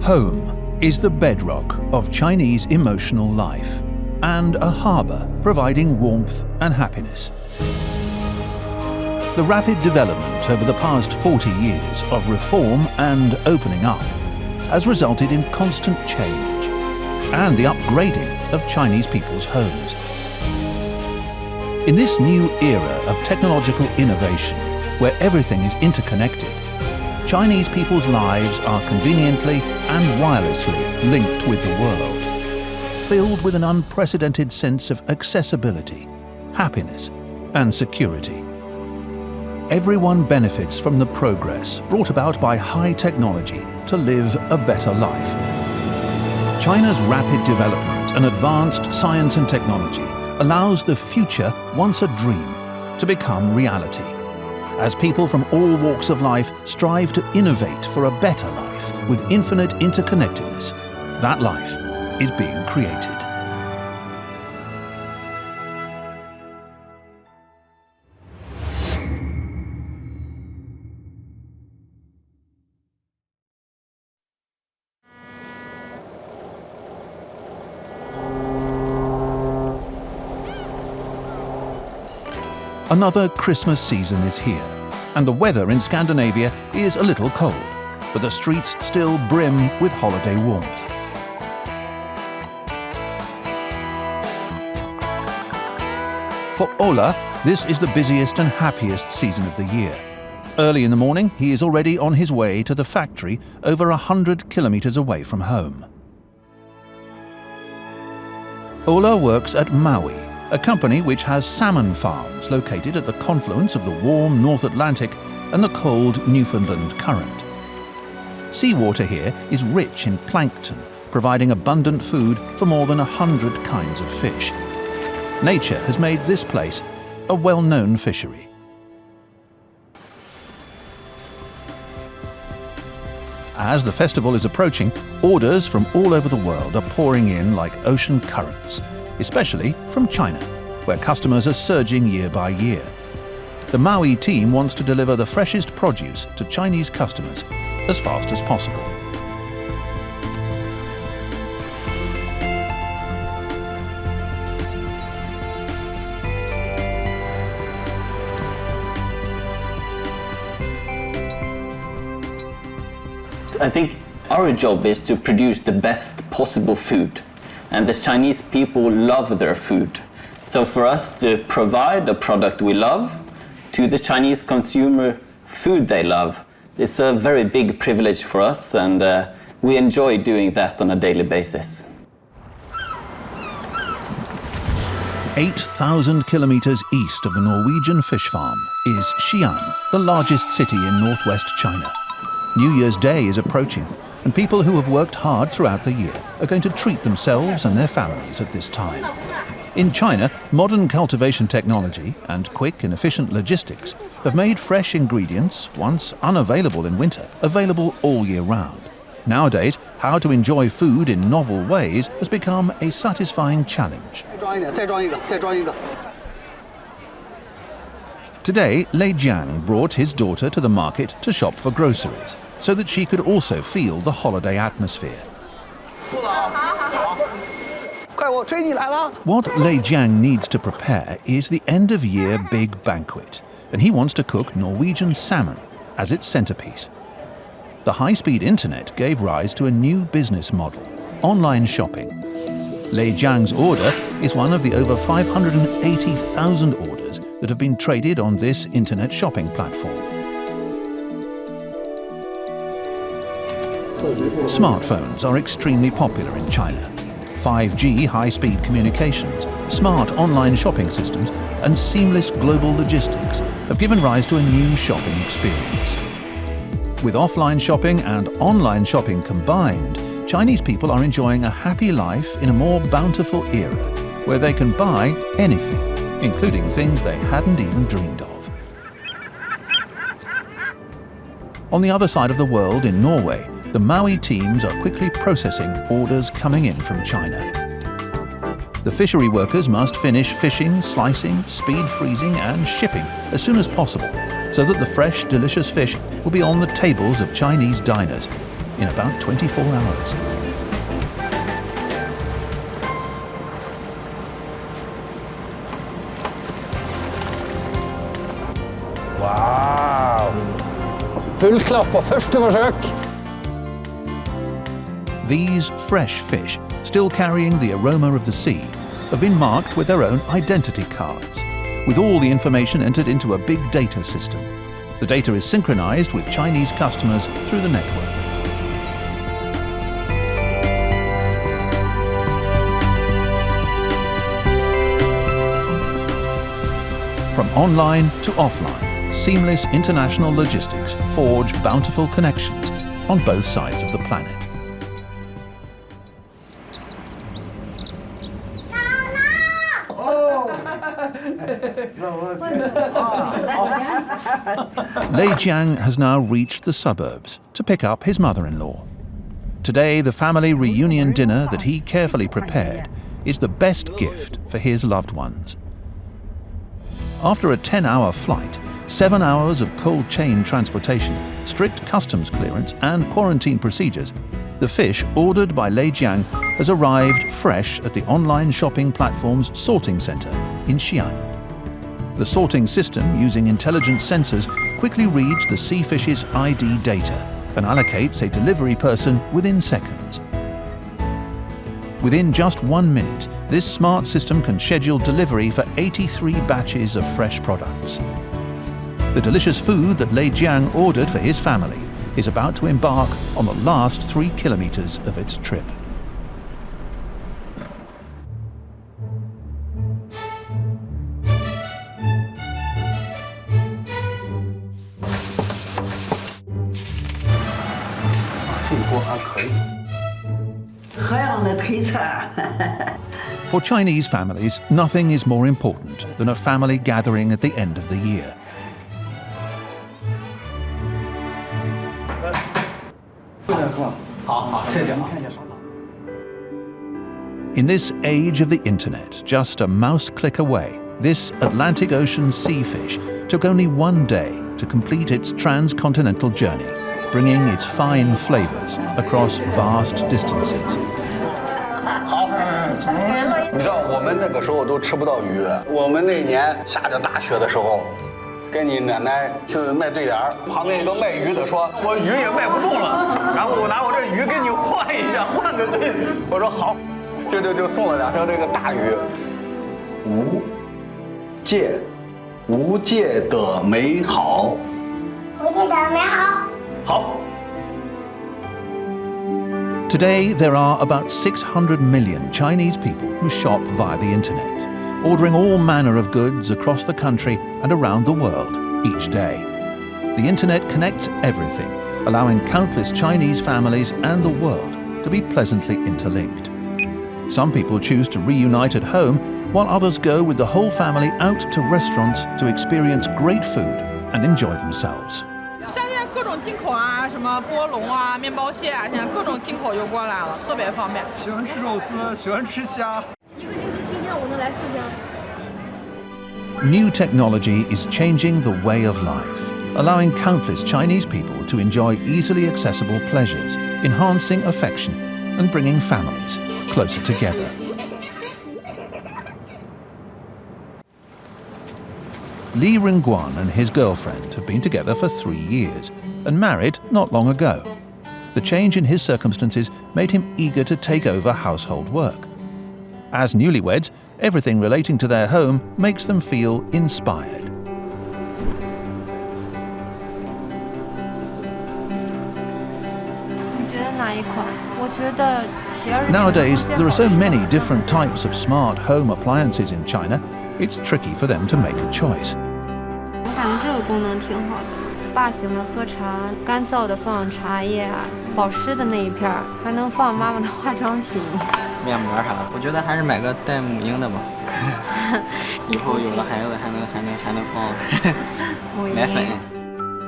Home is the bedrock of Chinese emotional life and a harbour providing warmth and happiness. The rapid development over the past 40 years of reform and opening up has resulted in constant change and the upgrading of Chinese people's homes. In this new era of technological innovation, where everything is interconnected, Chinese people's lives are conveniently and wirelessly linked with the world, filled with an unprecedented sense of accessibility, happiness, and security. Everyone benefits from the progress brought about by high technology to live a better life. China's rapid development and advanced science and technology allows the future, once a dream, to become reality, as people from all walks of life strive to innovate for a better life with infinite interconnectedness. That life is being created. Another Christmas season is here, and the weather in Scandinavia is a little cold, but the streets still brim with holiday warmth. For Ola, this is the busiest and happiest season of the year. Early in the morning, he is already on his way to the factory over 100 kilometers away from home. Ola works at Maui, a company which has salmon farms located at the confluence of the warm North Atlantic and the cold Newfoundland current. Seawater here is rich in plankton, providing abundant food for more than 100 kinds of fish. Nature has made this place a well-known fishery. As the festival is approaching, orders from all over the world are pouring in like ocean currents, especially from China, where customers are surging year by year. The Maui team wants to deliver the freshest produce to Chinese customers as fast as possible. I think our job is to produce the best possible food. And the Chinese people love their food. So for us to provide a product we love to the Chinese consumer food they love, it's a very big privilege for us, and we enjoy doing that on a daily basis. 8,000 kilometers east of the Norwegian fish farm is Xi'an, the largest city in northwest China. New Year's Day is approaching, and people who have worked hard throughout the year are going to treat themselves and their families at this time. In China, modern cultivation technology and quick and efficient logistics have made fresh ingredients, once unavailable in winter, available all year round. Nowadays, how to enjoy food in novel ways has become a satisfying challenge. Today, Lei Jiang brought his daughter to the market to shop for groceries, so that she could also feel the holiday atmosphere. What Lei Jiang needs to prepare is the end-of-year big banquet, and he wants to cook Norwegian salmon as its centerpiece. The high-speed internet gave rise to a new business model, online shopping. Lei Jiang's order is one of the over 580,000 orders that have been traded on this internet shopping platform. Smartphones are extremely popular in China. 5G high-speed communications, smart online shopping systems, and seamless global logistics have given rise to a new shopping experience. With offline shopping and online shopping combined, Chinese people are enjoying a happy life in a more bountiful era, where they can buy anything, including things they hadn't even dreamed of. On the other side of the world, in Norway, the Maui teams are quickly processing orders coming in from China. The fishery workers must finish fishing, slicing, speed freezing and shipping as soon as possible, so that the fresh, delicious fish will be on the tables of Chinese diners in about 24 hours. Wow! Full klapp på første forsøk! These fresh fish, still carrying the aroma of the sea, have been marked with their own identity cards, with all the information entered into a big data system. The data is synchronized with Chinese customers through the network. From online to offline, seamless international logistics forge bountiful connections on both sides of the planet. Lei Jiang has now reached the suburbs to pick up his mother-in-law. Today, the family reunion dinner that he carefully prepared is the best gift for his loved ones. After a 10-hour flight, 7 hours of cold chain transportation, strict customs clearance and quarantine procedures, the fish ordered by Lei Jiang has arrived fresh at the online shopping platform's sorting center in Xi'an. The sorting system, using intelligent sensors, quickly reads the sea fish's ID data and allocates a delivery person within seconds. Within just 1 minute, this smart system can schedule delivery for 83 batches of fresh products. The delicious food that Lei Jiang ordered for his family is about to embark on the last 3 kilometers of its trip. For Chinese families, nothing is more important than a family gathering at the end of the year. In this age of the internet, just a mouse click away, this Atlantic Ocean sea fish took only 1 day to complete its transcontinental journey, bringing its fine flavors across vast distances. 你知道我们那个时候都吃不到鱼，我们那年下着大雪的时候，跟你奶奶去卖对联，旁边一个卖鱼的说：“我鱼也卖不动了，然后我拿我这鱼跟你换一下，换个对。”我说好，就送了2条这个大鱼。无界的美好。无界的美好。好。 Today, there are about 600 million Chinese people who shop via the internet, ordering all manner of goods across the country and around the world each day. The internet connects everything, allowing countless Chinese families and the world to be pleasantly interlinked. Some people choose to reunite at home, while others go with the whole family out to restaurants to experience great food and enjoy themselves. 像现在各种进口啊，什么波龙啊、面包蟹啊，现在各种进口就过来了，特别方便。喜欢吃肉丝，喜欢吃虾。一个星期7天，我能来4天。 New technology is changing the way of life, allowing countless Chinese people to enjoy easily accessible pleasures, enhancing affection and bringing families closer together. Li Ringguan and his girlfriend have been together for 3 years and married not long ago. The change in his circumstances made him eager to take over household work. As newlyweds, everything relating to their home makes them feel inspired. Nowadays, there are so many different types of smart home appliances in China, it's tricky for them to make a choice. 我感觉这个功能挺好的。爸喜欢喝茶，干燥的放茶叶啊，保湿的那一片儿还能放妈妈的化妆品。面膜啥的，我觉得还是买个带母婴的吧。以后有了孩子还能放奶粉。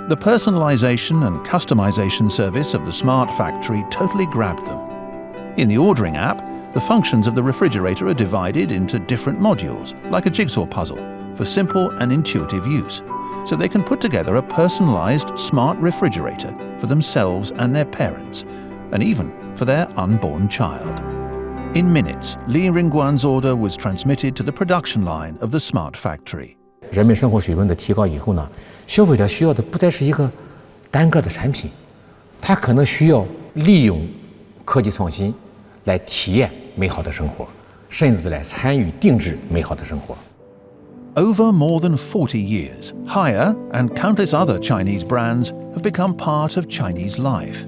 The personalization and customization service of the smart factory totally grabbed them. In the ordering app, the functions of the refrigerator are divided into different modules, like a jigsaw puzzle, for simple and intuitive use, so they can put together a personalized smart refrigerator for themselves and their parents, and even for their unborn child. In minutes, Li Ringguan's order was transmitted to the production line of the smart factory. 人们生活水平的提高以后呢，消费者需要的不再是一个单个的产品，他可能需要利用科技创新来体验美好的生活，甚至来参与定制美好的生活。 Over more than 40 years, Haier and countless other Chinese brands have become part of Chinese life.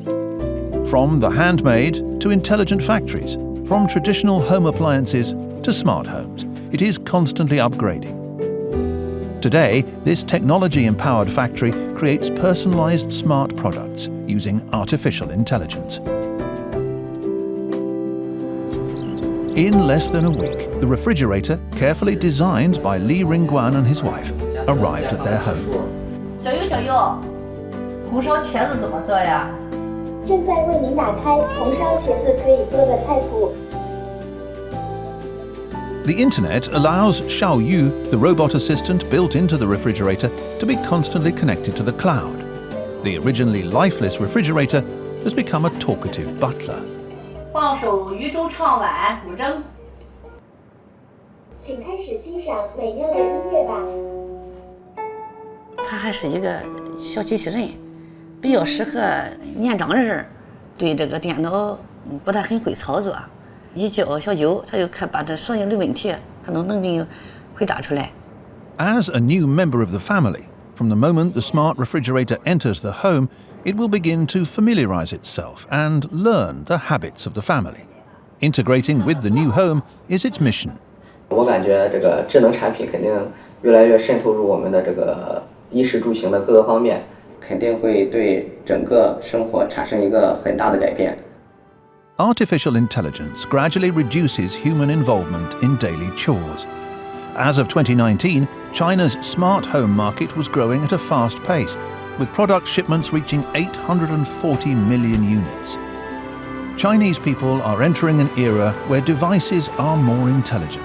From the handmade to intelligent factories, from traditional home appliances to smart homes, it is constantly upgrading. Today, this technology-empowered factory creates personalized smart products using artificial intelligence. In less than a week, the refrigerator, carefully designed by Li Ringguan and his wife, arrived at their home. 小优，小优，红烧茄子怎么做呀？正在为您打开红烧茄子可以做的菜谱。 The internet allows Xiao Yu, the robot assistant built into the refrigerator, to be constantly connected to the cloud. The originally lifeless refrigerator has become a talkative butler. 放首渔舟唱晚古筝。请开始欣赏美妙的音乐吧。他还是一个小机器人，比较适合年长人，对这个电脑不太很会操作。一叫小九，他就把这所有的问题，他都能给回答出来。As a new member of the family, from the moment the smart refrigerator enters the home, it will begin to familiarize itself and learn the habits of the family. Integrating with the new home is its mission. 我感觉这个智能产品肯定越来越渗透入我们的这个衣食住行的各个方面，肯定会对整个生活产生一个很大的改变。 Artificial intelligence gradually reduces human involvement in daily chores. As of 2019, China's smart home market was growing at a fast pace, with product shipments reaching 840 million units. Chinese people are entering an era where devices are more intelligent.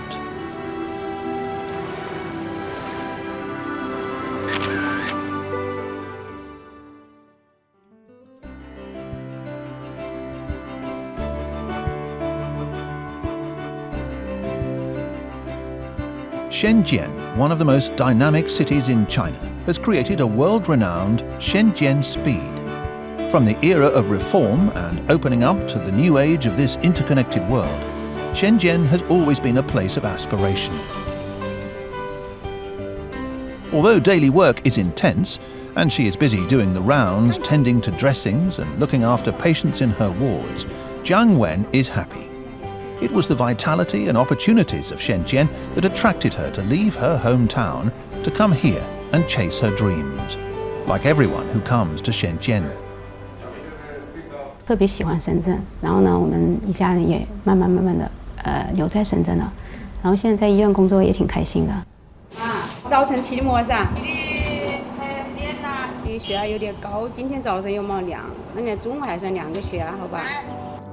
Shenzhen, one of the most dynamic cities in China, has created a world-renowned Shenzhen speed. From the era of reform and opening up to the new age of this interconnected world, Shenzhen has always been a place of aspiration. Although daily work is intense, and she is busy doing the rounds, tending to dressings and looking after patients in her wards, Jiang Wen is happy. It was the vitality and opportunities of Shenzhen that attracted her to leave her hometown to come here and chase her dreams, like everyone who comes to Shenzhen. 特别喜欢深圳，然后呢，我们一家人也慢慢的留在深圳了，然后现在在医院工作也挺开心的。早晨7点上，血压有点高，今天早上又冒凉，那你中午还是量个血压好吧？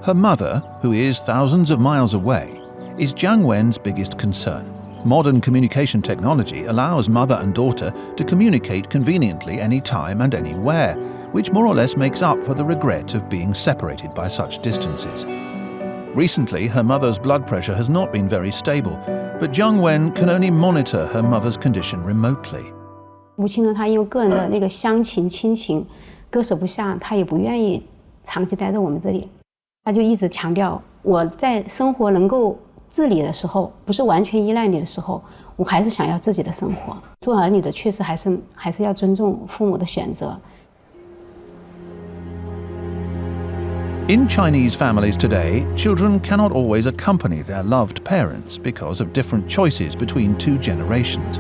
Her mother, who is thousands of miles away, is Jiang Wen's biggest concern. Modern communication technology allows mother and daughter to communicate conveniently anytime and anywhere, which more or less makes up for the regret of being separated by such distances. Recently, her mother's blood pressure has not been very stable, but Jiang Wen can only monitor her mother's condition remotely. 母亲呢，她因为个人的那个乡情亲情割舍不下，她也不愿意长期待在我们这里。 他就一直强调，我在生活能够自理的时候，不是完全依赖你的时候，我还是想要自己的生活。做儿女的确实还是要尊重父母的选择。In Chinese families today, children cannot always accompany their loved parents because of different choices between two generations.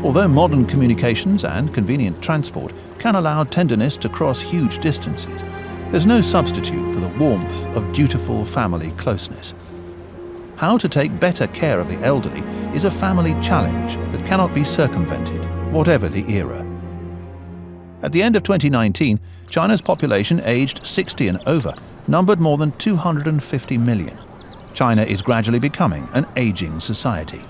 Although modern communications and convenient transport can allow tenderness to cross huge distances, there's no substitute for the warmth of dutiful family closeness. How to take better care of the elderly is a family challenge that cannot be circumvented, whatever the era. At the end of 2019, China's population aged 60 and over numbered more than 250 million. China is gradually becoming an aging society.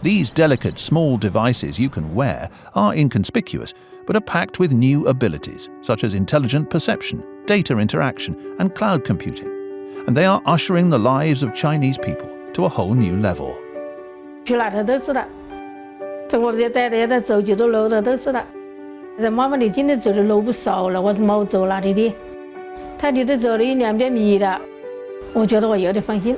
These delicate small devices you can wear are inconspicuous, but are packed with new abilities, such as intelligent perception, data interaction, and cloud computing. And they are ushering the lives of Chinese people to a whole new level. 去哪头都知道，这我这带的走几多路的都知道。这妈妈你今天走的路不少了，我是冇走哪里的？他里头走了1-200米的，我觉得我有点放心。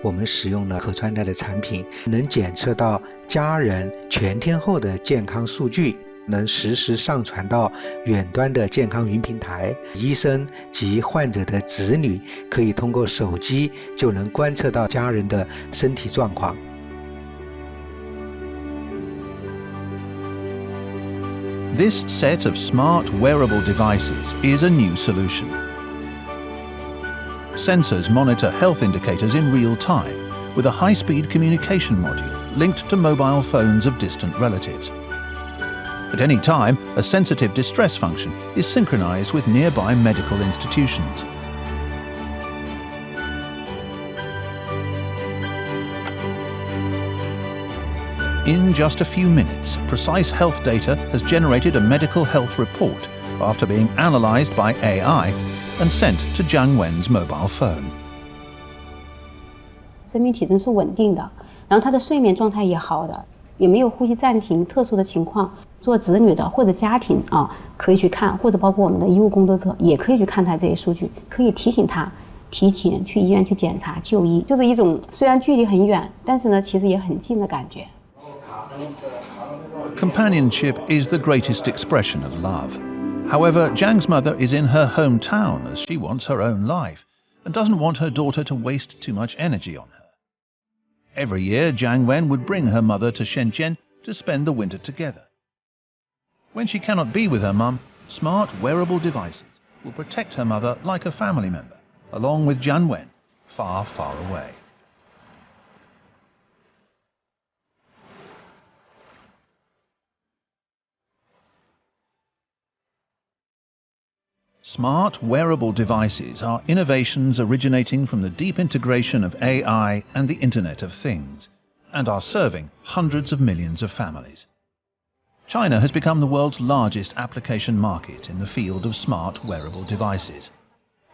我们使用了可穿戴的产品，能检测到家人全天候的健康数据，能实时上传到远端的健康云平台。医生及患者的子女可以通过手机就能观测到家人的身体状况。This set of smart wearable devices is a new solution. Sensors monitor health indicators in real time with a high-speed communication module linked to mobile phones of distant relatives. At any time, a sensitive distress function is synchronized with nearby medical institutions. In just a few minutes, precise health data has generated a medical health report after being analyzed by AI and sent to Jiang Wen's mobile phone. 生命体征是稳定的，然后他的睡眠状态也好的，也没有呼吸暂停特殊的情况。做子女的或者家庭啊，可以去看，或者包括我们的医务工作者也可以去看他这些数据，可以提醒他提前去医院去检查就医，就是一种虽然距离很远，但是呢其实也很近的感觉。Companionship is the greatest expression of love. However, Jiang's mother is in her hometown as she wants her own life and doesn't want her daughter to waste too much energy on her. Every year, Jiang Wen would bring her mother to Shenzhen to spend the winter together. When she cannot be with her mum, smart wearable devices will protect her mother like a family member, along with Jiang Wen, far, far away. Smart wearable devices are innovations originating from the deep integration of AI and the Internet of Things, and are serving hundreds of millions of families. China has become the world's largest application market in the field of smart wearable devices.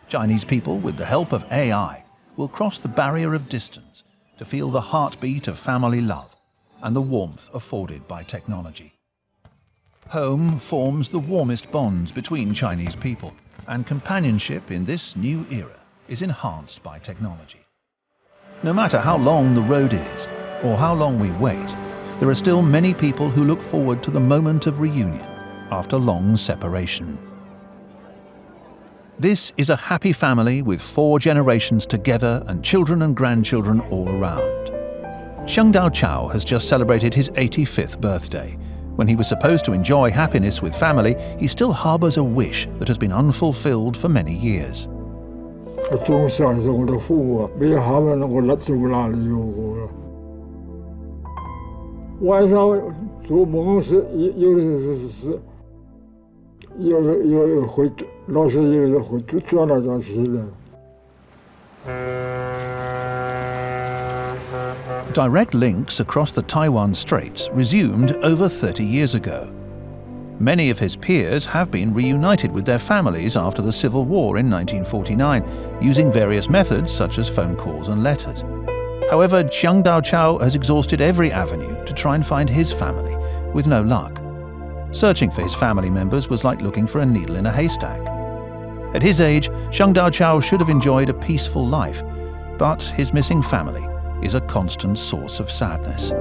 Chinese people, with the help of AI, will cross the barrier of distance to feel the heartbeat of family love and the warmth afforded by technology. Home forms the warmest bonds between Chinese people, and companionship in this new era is enhanced by technology. No matter how long the road is, or how long we wait, there are still many people who look forward to the moment of reunion after long separation. This is a happy family with 4 generations together and children and grandchildren all around. Xiang Daochao has just celebrated his 85th birthday. When he was supposed to enjoy happiness with family, he still harbours a wish that has been unfulfilled for many years. 我总想着我的父母，没有他们，我走哪里有我？晚上做梦是有的是，有会老是有会转来转去的。Direct links across the Taiwan Straits resumed over 30 years ago. Many of his peers have been reunited with their families after the Civil War in 1949, using various methods such as phone calls and letters. However, Xiang Daochao has exhausted every avenue to try and find his family, with no luck. Searching for his family members was like looking for a needle in a haystack. At his age, Xiang Daochao should have enjoyed a peaceful life, but his missing family is a constant source of sadness.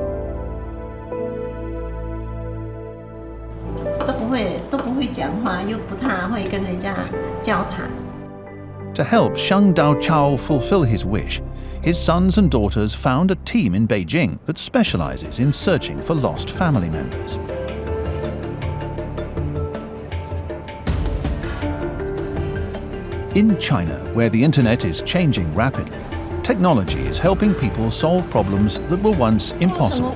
都不会讲话，又不太会跟人家交谈。 To help Xiang Daochao fulfill his wish, his sons and daughters found a team in Beijing that specializes in searching for lost family members. In China, where the internet is changing rapidly, technology is helping people solve problems that were once impossible.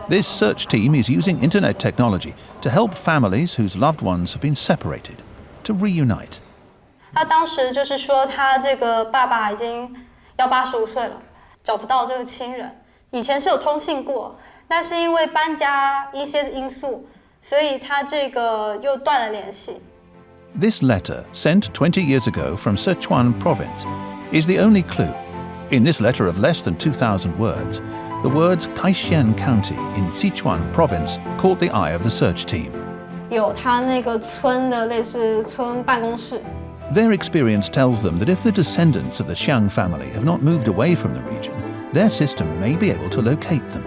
This search team is using internet technology to help families whose loved ones have been separated to reunite. 他当时就是说，他这个爸爸已经要85岁了，找不到这个亲人。以前是有通信过，但是因为搬家一些因素，所以他这个又断了联系。This letter, sent 20 years ago from Sichuan province, is the only clue. In this letter of less than 2,000 words, the words Kaixin County in Sichuan province caught the eye of the search team. 有他那个村的类似村办公室。Their experience tells them that if the descendants of the Xiang family have not moved away from the region, their system may be able to locate them.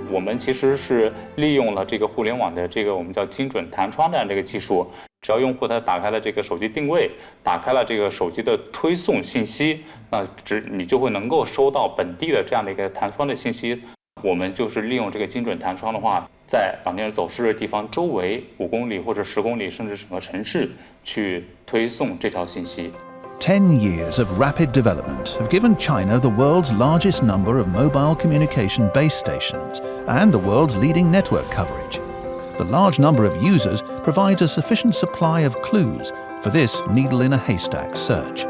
我们其实是利用了这个互联网的这个我们叫精准弹窗的这个技术，只要用户他打开了这个手机定位，打开了这个手机的推送信息，那你就会能够收到本地的这样的一个弹窗的信息。我们就是利用这个精准弹窗的话，在老年人走失的地方周围5公里或者10公里，甚至整个城市去推送这条信息。10 years of rapid development have given China the world's largest number of mobile communication base stations and the world's leading network coverage. The large number of users provides a sufficient supply of clues for this needle-in-a-haystack search.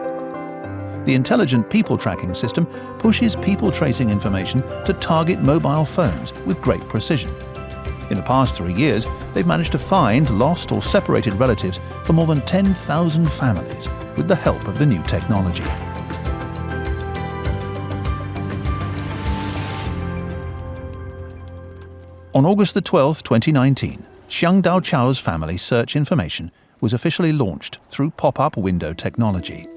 The intelligent people tracking system pushes people tracing information to target mobile phones with great precision. In the past 3 years, they've managed to find lost or separated relatives for more than 10,000 families with the help of the new technology. On August the 12th, 2019, Xiang Daoqiao's family search information was officially launched through pop-up window technology.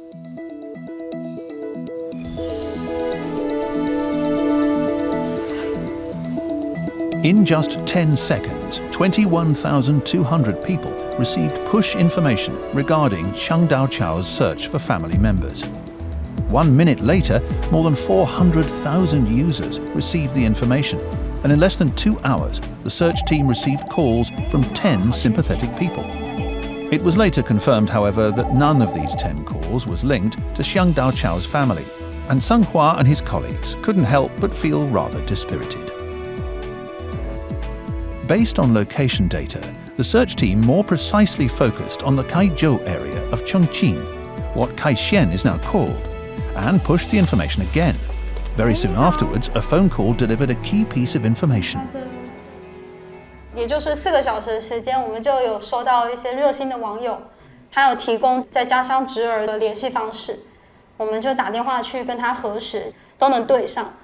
In just 10 seconds, 21,200 people received push information regarding Xiang Daoqiao's search for family members. 1 minute later, more than 400,000 users received the information, and in less than 2 hours, the search team received calls from 10 sympathetic people. It was later confirmed, however, that none of these 10 calls was linked to Xiang Daoqiao's family, and Sung Hua and his colleagues couldn't help but feel rather dispirited. Based on location data, the search team more precisely focused on the Kaizhou area of Chongqing, what Kaixin is now called, and pushed the information again. Very soon afterwards, a phone call delivered a key piece of information. 也就是4个小时的时间，我们就有收到一些热心的网友，他有提供在家乡侄儿的联系方式，我们就打电话去跟他核实，都能对上。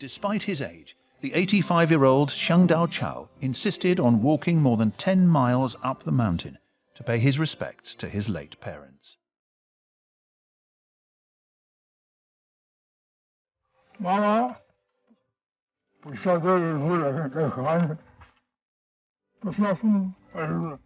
Despite his age, the 85-year-old Xiang Daochao insisted on walking more than 10 miles up the mountain to pay his respects to his late parents. 妈妈，不晓得如来在何呢？不晓得儿子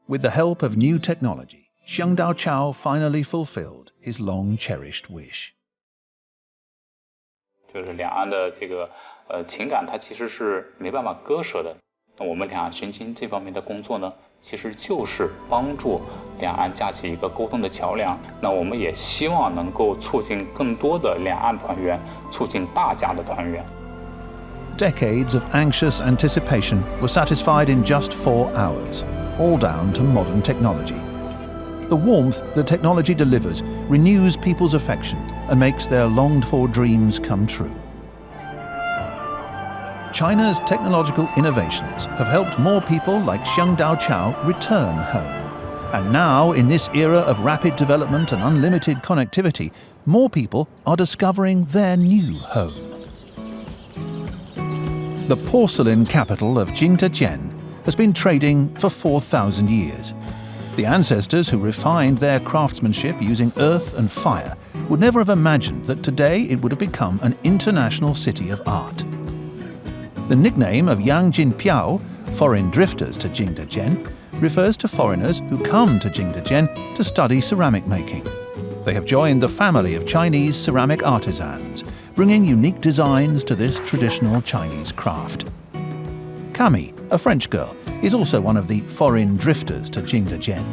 ，With the help of new technology, Xiang Daochao finally fulfilled his long-cherished wish. 就是两岸的这个情感，它其实是没办法割舍的。那我们两岸寻亲这方面的工作呢，其实就是帮助两岸架起一个沟通的桥梁。那我们也希望能够促进更多的两岸团圆，促进大家的团圆。Decades of anxious anticipation were satisfied in just 4 hours, all down to modern technology. The warmth that technology delivers renews people's affection and makes their longed-for dreams come true. China's technological innovations have helped more people like Xiang Daochao return home. And now, in this era of rapid development and unlimited connectivity, more people are discovering their new home. The porcelain capital of Jingdezhen has been trading for 4,000 years. The ancestors who refined their craftsmanship using earth and fire would never have imagined that today it would have become an international city of art. The nickname of Yangjin Piao, foreign drifters to Jingdezhen, refers to foreigners who come to Jingdezhen to study ceramic making. They have joined the family of Chinese ceramic artisans, bringing unique designs to this traditional Chinese craft. Camille, a French girl, is also one of the foreign drifters to Jingdezhen.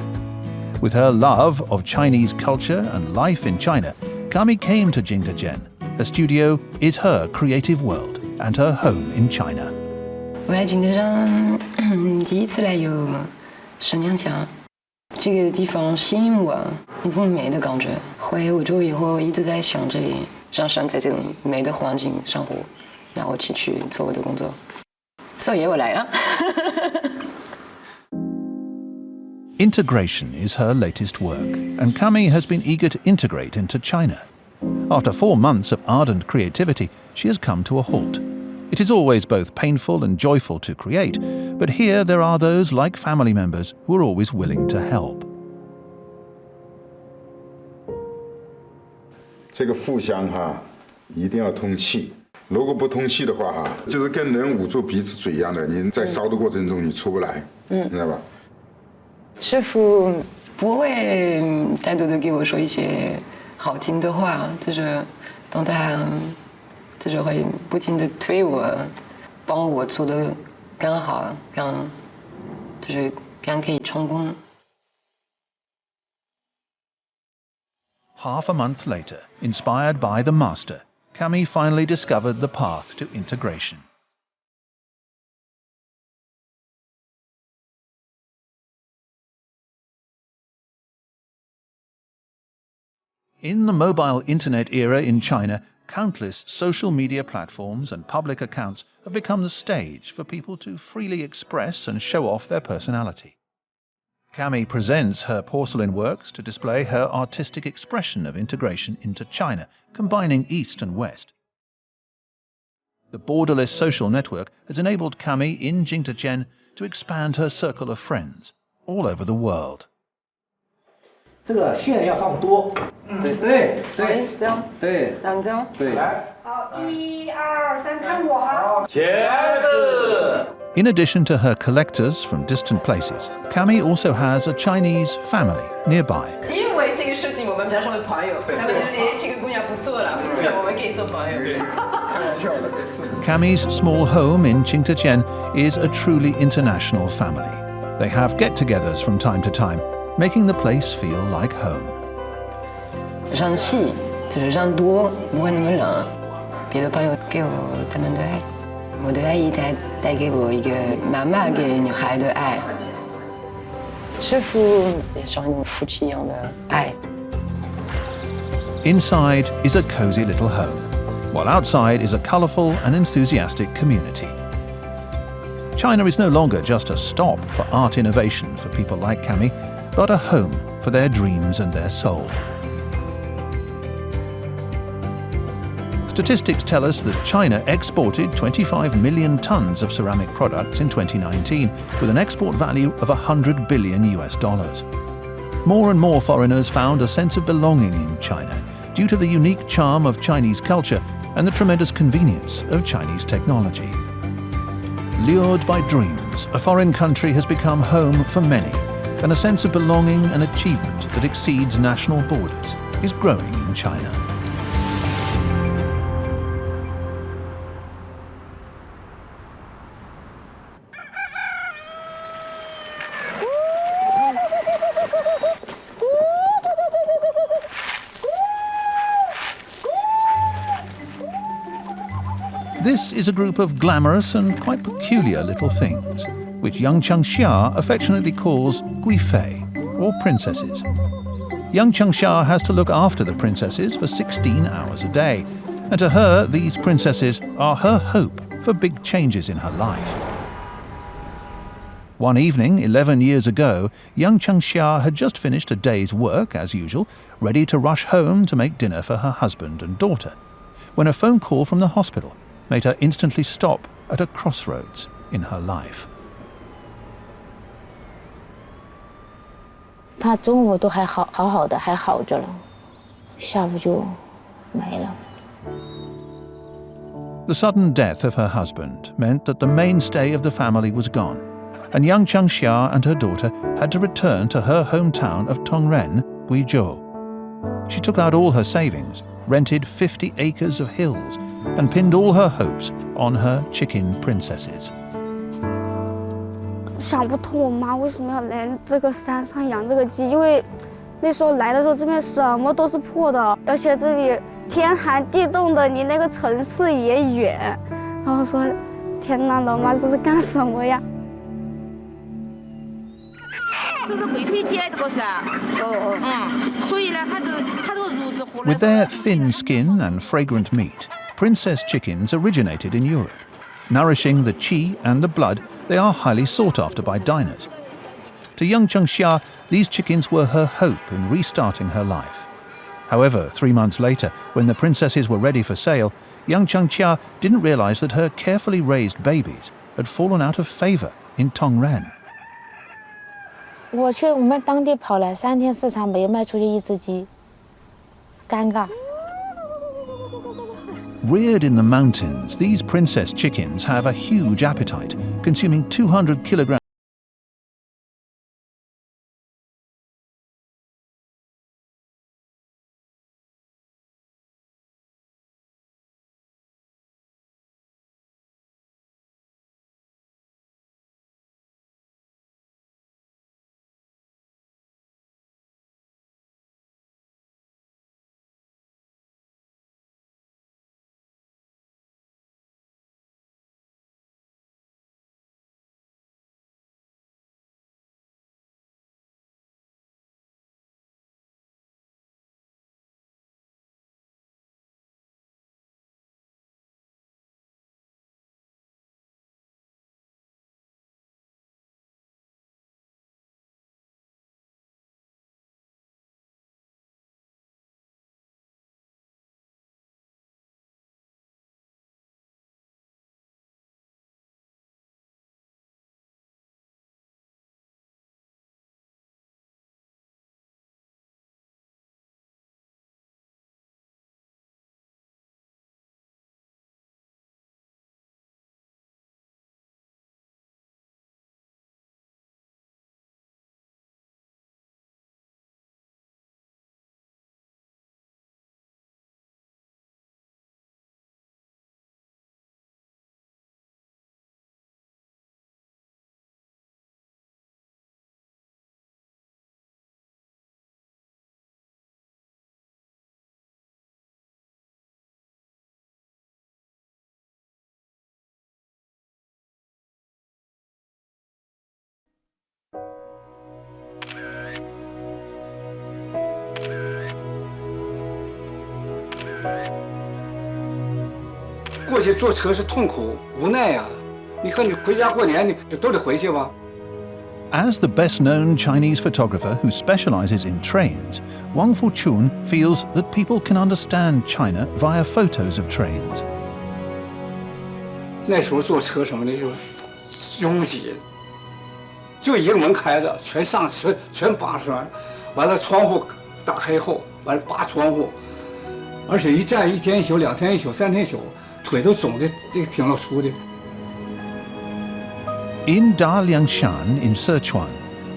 With her love of Chinese culture and life in China, Camille came to Jingdezhen. Her studio is her creative world and her home in China. 我来景德镇第一次来有10年前，这个地方吸引我，一种美的感觉。回欧洲以后一直在想这里，想在这种美的环境生活，然后去做我的工作。所以我来了。Integration is her latest work, and Camille has been eager to integrate into China. After 4 months of ardent creativity, she has come to a halt. It is always both painful and joyful to create, but here there are those like family members who are always willing to help. 这个互相一定要通气。如果不通气的话就是跟人捂住鼻子嘴一样的，你在烧的过程中你出不来，知道吧？师傅不会太多的给我说一些好听的话，就是当他就是会不停的推我，帮我做得更好，更可以成功。Half a month later, inspired by the master, Camille finally discovered the path to integration. In the mobile internet era in China, countless social media platforms and public accounts have become the stage for people to freely express and show off their personality. Camille presents her porcelain works to display her artistic expression of integration into China, combining East and West. The borderless social network has enabled Camille in Jingdezhen to expand her circle of friends all over the world. 这个线要放多，对，这样，对，两张，对，来，好，1、2、3，看我哈。茄子。In addition to her collectors from distant places, Camille also has a Chinese family nearby. 因为这个设计我们比较成为朋友，他们觉得这个姑娘不错了，我们可以做朋友。开玩笑的，这是。Camille's small home in Jingdezhen is a truly international family. They have get-togethers from time to time, making the place feel like home. 人气就是人多，不会那么冷。别的朋友给我他们的爱，我的爱意带给我一个妈妈给女孩的爱。师傅也像一种夫妻一样的爱。 Inside is a cozy little home. while outside is a colourful and enthusiastic community. China is no longer just a stop for art innovation for people like Cami, but a home for their dreams and their soul. Statistics tell us that China exported 25 million tons of ceramic products in 2019, with an export value of $100 billion. More and more foreigners found a sense of belonging in China due to the unique charm of Chinese culture and the tremendous convenience of Chinese technology. Lured by dreams, a foreign country has become home for many, and a sense of belonging and achievement that exceeds national borders is growing in China. This is a group of glamorous and quite peculiar little things, which Yang Changxia affectionately calls guifei, or princesses. Yang Changxia has to look after the princesses for 16 hours a day, and to her, these princesses are her hope for big changes in her life. One evening, 11 years ago, Yang Changxia had just finished a day's work, as usual, ready to rush home to make dinner for her husband and daughter, when a phone call from the hospital made her instantly stop at a crossroads in her life. 他中午都还好好的，还好着了，下午就没了。 The sudden death of her husband meant that the mainstay of the family was gone, and Yang Changxia and her daughter had to return to her hometown of Tongren, Guizhou. She took out all her savings, rented 50 acres of hills, and pinned all her hopes on her chicken princesses. 想不通我妈为什么要来这个山上养这个鸡，因为那时候来的时候这边什么都是破的，而且这里天寒地冻的，离那个城市也远。然后说，天哪，老妈这是干什么呀？这是贵妃鸡，这个是。所以呢，它这个乳子活了。 With their thin skin and fragrant meat, princess chickens originated in Europe. Nourishing the qi and the blood, they are highly sought after by diners. To Yang Changxia, these chickens were her hope in restarting her life. However, 3 months later, when the princesses were ready for sale, Yang Changxia didn't realize that her carefully raised babies had fallen out of favor in Tongren. 我去我们当地跑了3天4场，没卖出去一只鸡，尴尬。 Reared in the mountains, these princess chickens have a huge appetite, consuming 200 kilograms 过去坐车是痛苦无奈呀。你看你回家过年，你都得回去吧。As the best-known Chinese photographer who specializes in trains, Wang Fuchun feels that people can understand China via photos of trains. 那时候坐车什么的就拥挤，就一个门开着，全上全扒出来，完了窗户打开后，完了扒窗户，而且一站1天1宿、2天1宿、3天1宿，腿都肿的这个挺老粗的。In Daliangshan in Sichuan,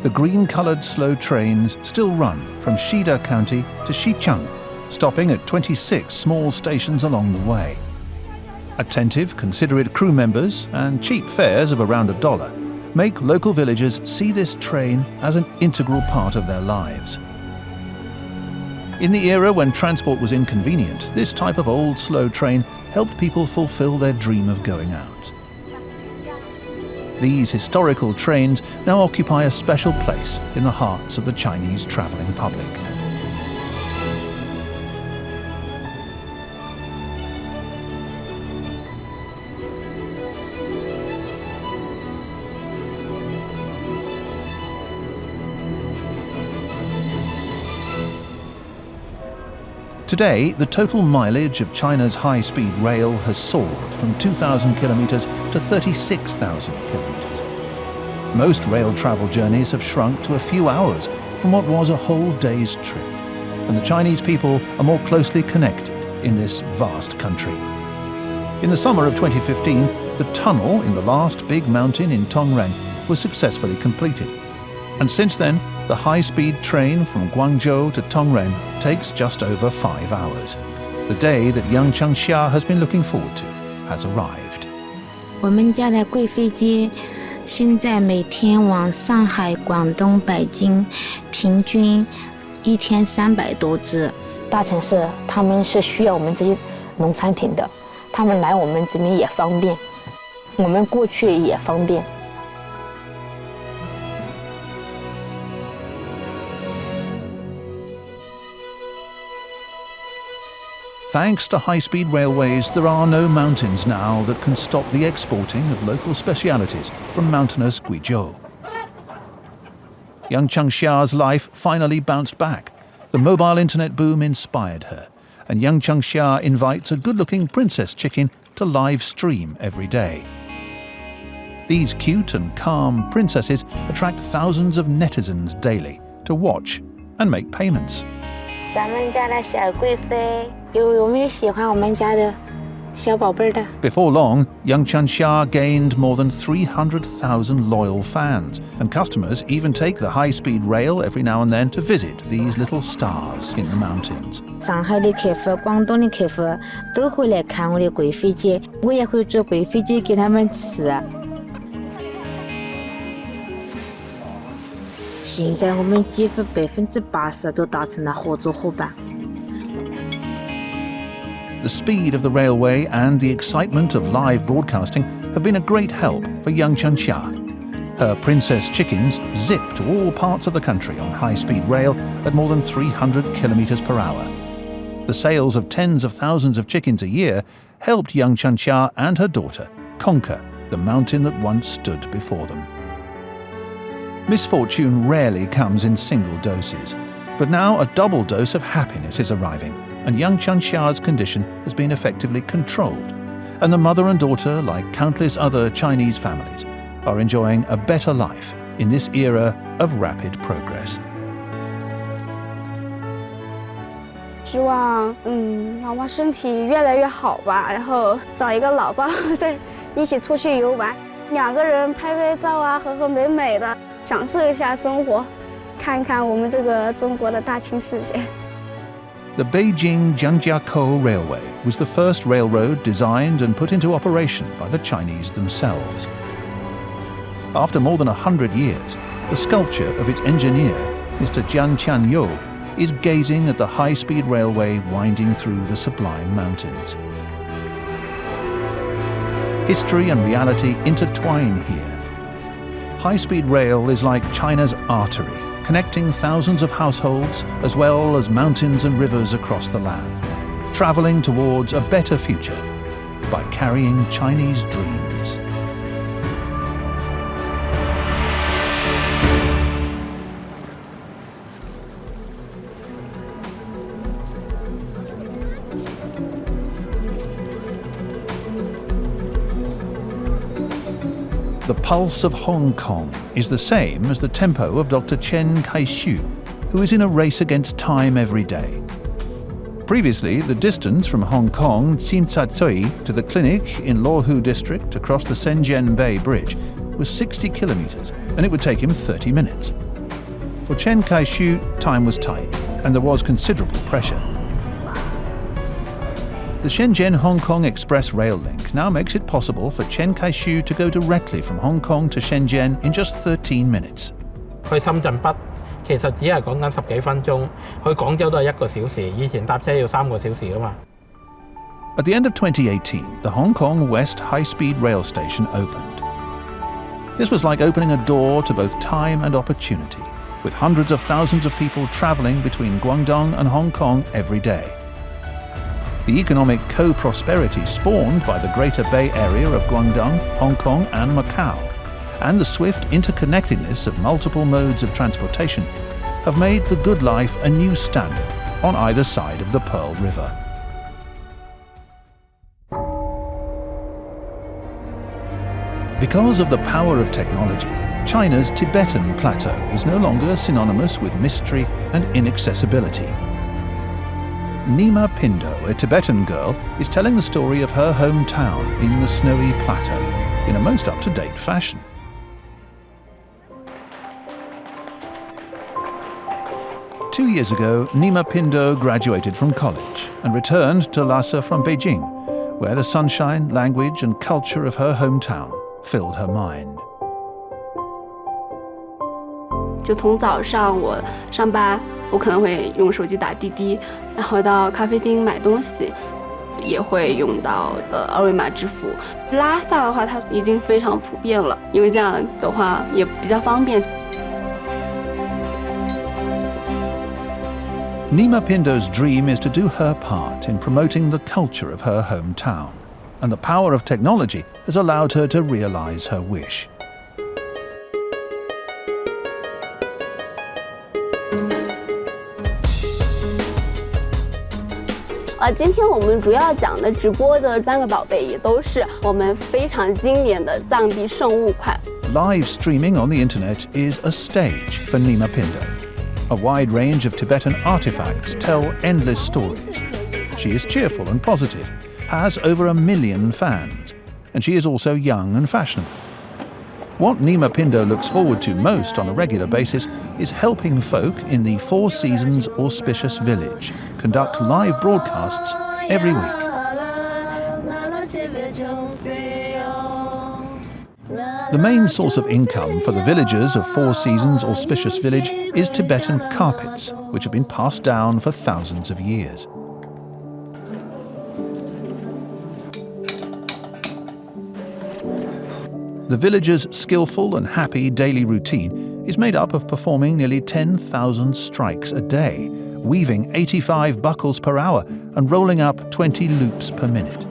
the green-coloured slow trains still run from Shida County to Xichang, stopping at 26 small stations along the way. Attentive, considerate crew members and cheap fares of around $1 make local villagers see this train as an integral part of their lives. In the era when transport was inconvenient, this type of old slow train helped people fulfill their dream of going out. These historical trains now occupy a special place in the hearts of the Chinese travelling public. Today, the total mileage of China's high-speed rail has soared from 2,000 kilometres to 36,000 kilometres. Most rail travel journeys have shrunk to a few hours from what was a whole day's trip, and the Chinese people are more closely connected in this vast country. In the summer of 2015, the tunnel in the last big mountain in Tongren was successfully completed, and since then, the high-speed train from Guangzhou to Tongren takes just over 5 hours. The day that young Changxia has been looking forward to has arrived. 我们家的贵飞机现在每天往上海、广东、北京，平均1天300多只。大城市他们是需要我们这些农产品的，他们来我们这边也方便，我们过去也方便。Thanks to high-speed railways, there are no mountains now that can stop the exporting of local specialities from mountainous Guizhou. Young Changxia's life finally bounced back. The mobile internet boom inspired her, and young Changxia invites a good-looking princess chicken to live stream every day. These cute and calm princesses attract thousands of netizens daily to watch and make payments. 咱们家的小贵妃有没有喜欢我们家的小宝贝的？ Before long, young Changxia gained more than 300,000 loyal fans, and customers even take the high-speed rail every now and then to visit these little stars in the mountains. 上海的客户、广东的客户都会来看我的贵妃鸡，我也会做贵妃鸡给他们吃。现在我们几乎80%都达成了合作伙伴。The speed of the railway and the excitement of live broadcasting have been a great help for young Changxia. Her princess chickens zip to all parts of the country on high-speed rail at more than 300 kilometers per hour. The sales of tens of thousands of chickens a year helped young Changxia and her daughter conquer the mountain that once stood before them. Misfortune rarely comes in single doses, but now a double dose of happiness is arriving, and young Changxia's condition has been effectively controlled, and the mother and daughter, like countless other Chinese families, are enjoying a better life in this era of rapid progress. 希望妈妈身体越来越好吧，然后找一个老伴再一起出去游玩，2个人拍拍照啊，和和美美的，享受一下生活，看看我们这个中国的大千世界。 The Beijing-Jiangjiakou Railway was the first railroad designed and put into operation by the Chinese themselves. After more than 100 years, the sculpture of its engineer, Mr. Jian Qianyou, is gazing at the high-speed railway winding through the sublime mountains. History and reality intertwine here. High-speed rail is like China's artery, connecting thousands of households as well as mountains and rivers across the land, travelling towards a better future by carrying Chinese dreams. The pulse of Hong Kong is the same as the tempo of Dr. Chen Kai-shu, who is in a race against time every day. Previously, the distance from Hong Kong Tsinsatsui to the clinic in Luohu district across the Shenzhen Bay Bridge was 60 kilometers, and it would take him 30 minutes. For Chen Kai-shu, time was tight, and there was considerable pressure. The Shenzhen-Hong Kong Express Rail Link now makes it possible for Chen Kai-shu to go directly from Hong Kong to Shenzhen in just 13 minutes. 去深圳北其實只係講緊10幾分鐘，去廣州都係1個小時，以前搭車要3個小時㗎嘛。At the end of 2018, the Hong Kong West High-Speed Rail Station opened. This was like opening a door to both time and opportunity, with hundreds of thousands of people travelling between Guangdong and Hong Kong every day. The economic co-prosperity spawned by the Greater Bay Area of Guangdong, Hong Kong and Macau, and the swift interconnectedness of multiple modes of transportation have made the good life a new standard on either side of the Pearl River. Because of the power of technology, China's Tibetan plateau is no longer synonymous with mystery and inaccessibility. Nima Pindo, a Tibetan girl, is telling the story of her hometown in the snowy plateau in a most up-to-date fashion. Two years ago, Nima Pindo graduated from college and returned to Lhasa from Beijing, where the sunshine, language and culture of her hometown filled her mind. 就从早上我上班，我可能会用手机打滴滴，然后到咖啡厅买东西，也会用到二维码支付。拉萨的话，它已经非常普遍了，因为这样的话也比较方便。Nima Pindo's dream is to do her part in promoting the culture of her hometown, and the power of technology has allowed her to realize her wish. 今天我们主要讲的直播的3个宝贝，也都是我们非常经典的藏地圣物款。Live streaming on the internet is a stage for Nima Pindo. A wide range of Tibetan artifacts tell endless stories. She is cheerful and positive, has over 1 million fans, and she is also young and fashionable. What Nima Pindo looks forward to most on a regular basis is helping folk in the Four Seasons Auspicious Village conduct live broadcasts every week. The main source of income for the villagers of Four Seasons Auspicious Village is Tibetan carpets, which have been passed down for thousands of years. The villagers' skillful and happy daily routine is made up of performing nearly 10,000 strikes a day, weaving 85 buckles per hour and rolling up 20 loops per minute.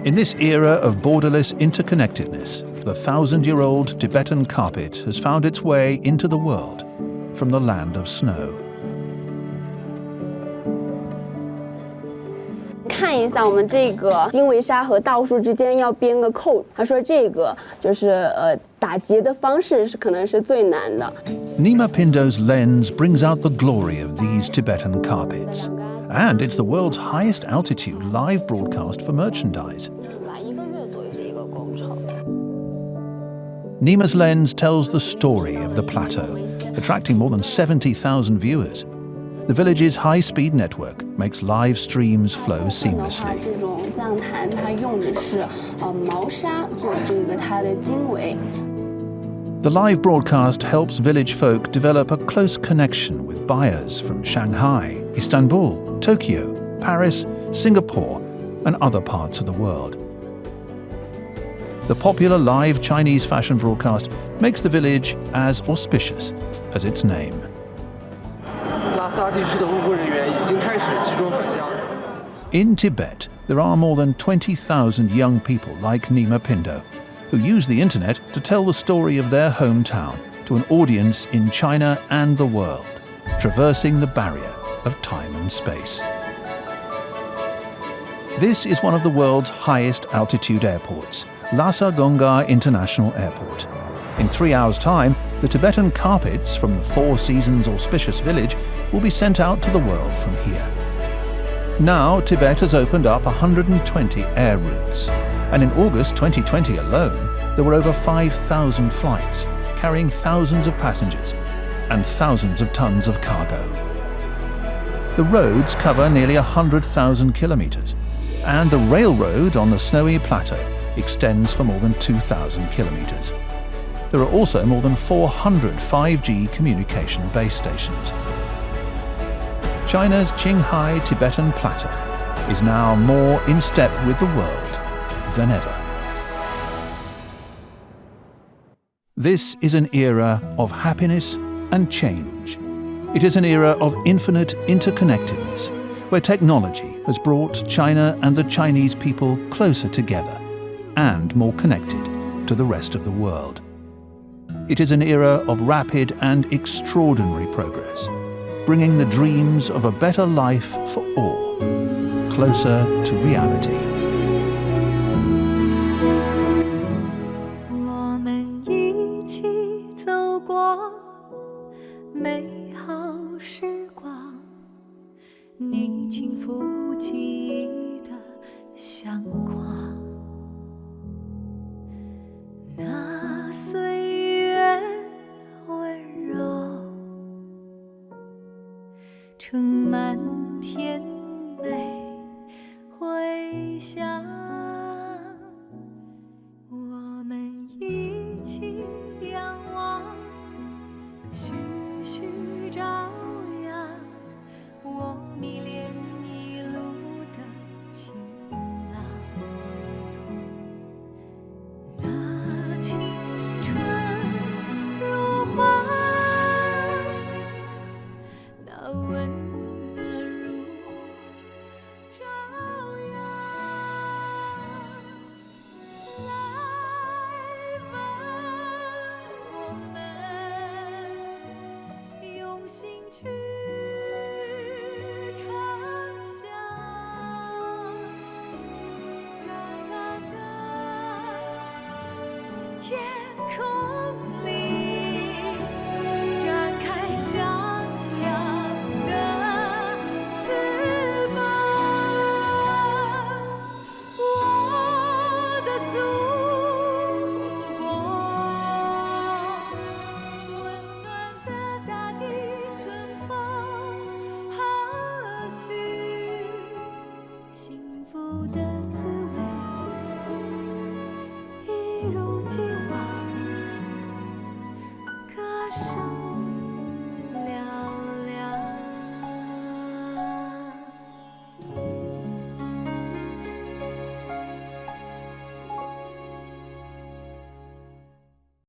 In this era of borderless interconnectedness, the 1,000-year-old Tibetan carpet has found its way into the world from the land of snow. 看一下我们这个经纬纱和倒数之间要编个扣，他说这个就是打结的方式是可能是最难的。Nima Pindo's lens brings out the glory of these Tibetan carpets, and it's the world's highest altitude live broadcast for merchandise. Nima's lens tells the story of the plateau, attracting more than 70,000 viewers. The village's high-speed network makes live streams flow seamlessly. 这种藏坛它用的是毛纱做这个它的经纬。 The live broadcast helps village folk develop a close connection with buyers from Shanghai, Istanbul, Tokyo, Paris, Singapore, and other parts of the world. The popular live Chinese fashion broadcast makes the village as auspicious as its name. 拉萨地区的物购人员已经开始集中返乡。In Tibet, there are more than 20,000 young people like Nima Pindo, who use the internet to tell the story of their hometown to an audience in China and the world, traversing the barrier of time and space. This is one of the world's highest altitude airports, Lhasa Gongar International Airport. In 3 hours' time, the Tibetan carpets from the Four Seasons auspicious village will be sent out to the world from here. Now, Tibet has opened up 120 air routes, and in August 2020 alone, there were over 5,000 flights, carrying thousands of passengers and thousands of tons of cargo. The roads cover nearly 100,000 kilometers, and the railroad on the snowy plateau extends for more than 2,000 kilometers. There are also more than 400 5G communication base stations. China's Qinghai Tibetan Plateau is now more in step with the world than ever. This is an era of happiness and change. It is an era of infinite interconnectedness, where technology has brought China and the Chinese people closer together and more connected to the rest of the world. It is an era of rapid and extraordinary progress, bringing the dreams of a better life for all closer to reality. 我们一起走过美好时光，你轻抚记忆的相框，那岁月温柔，盛满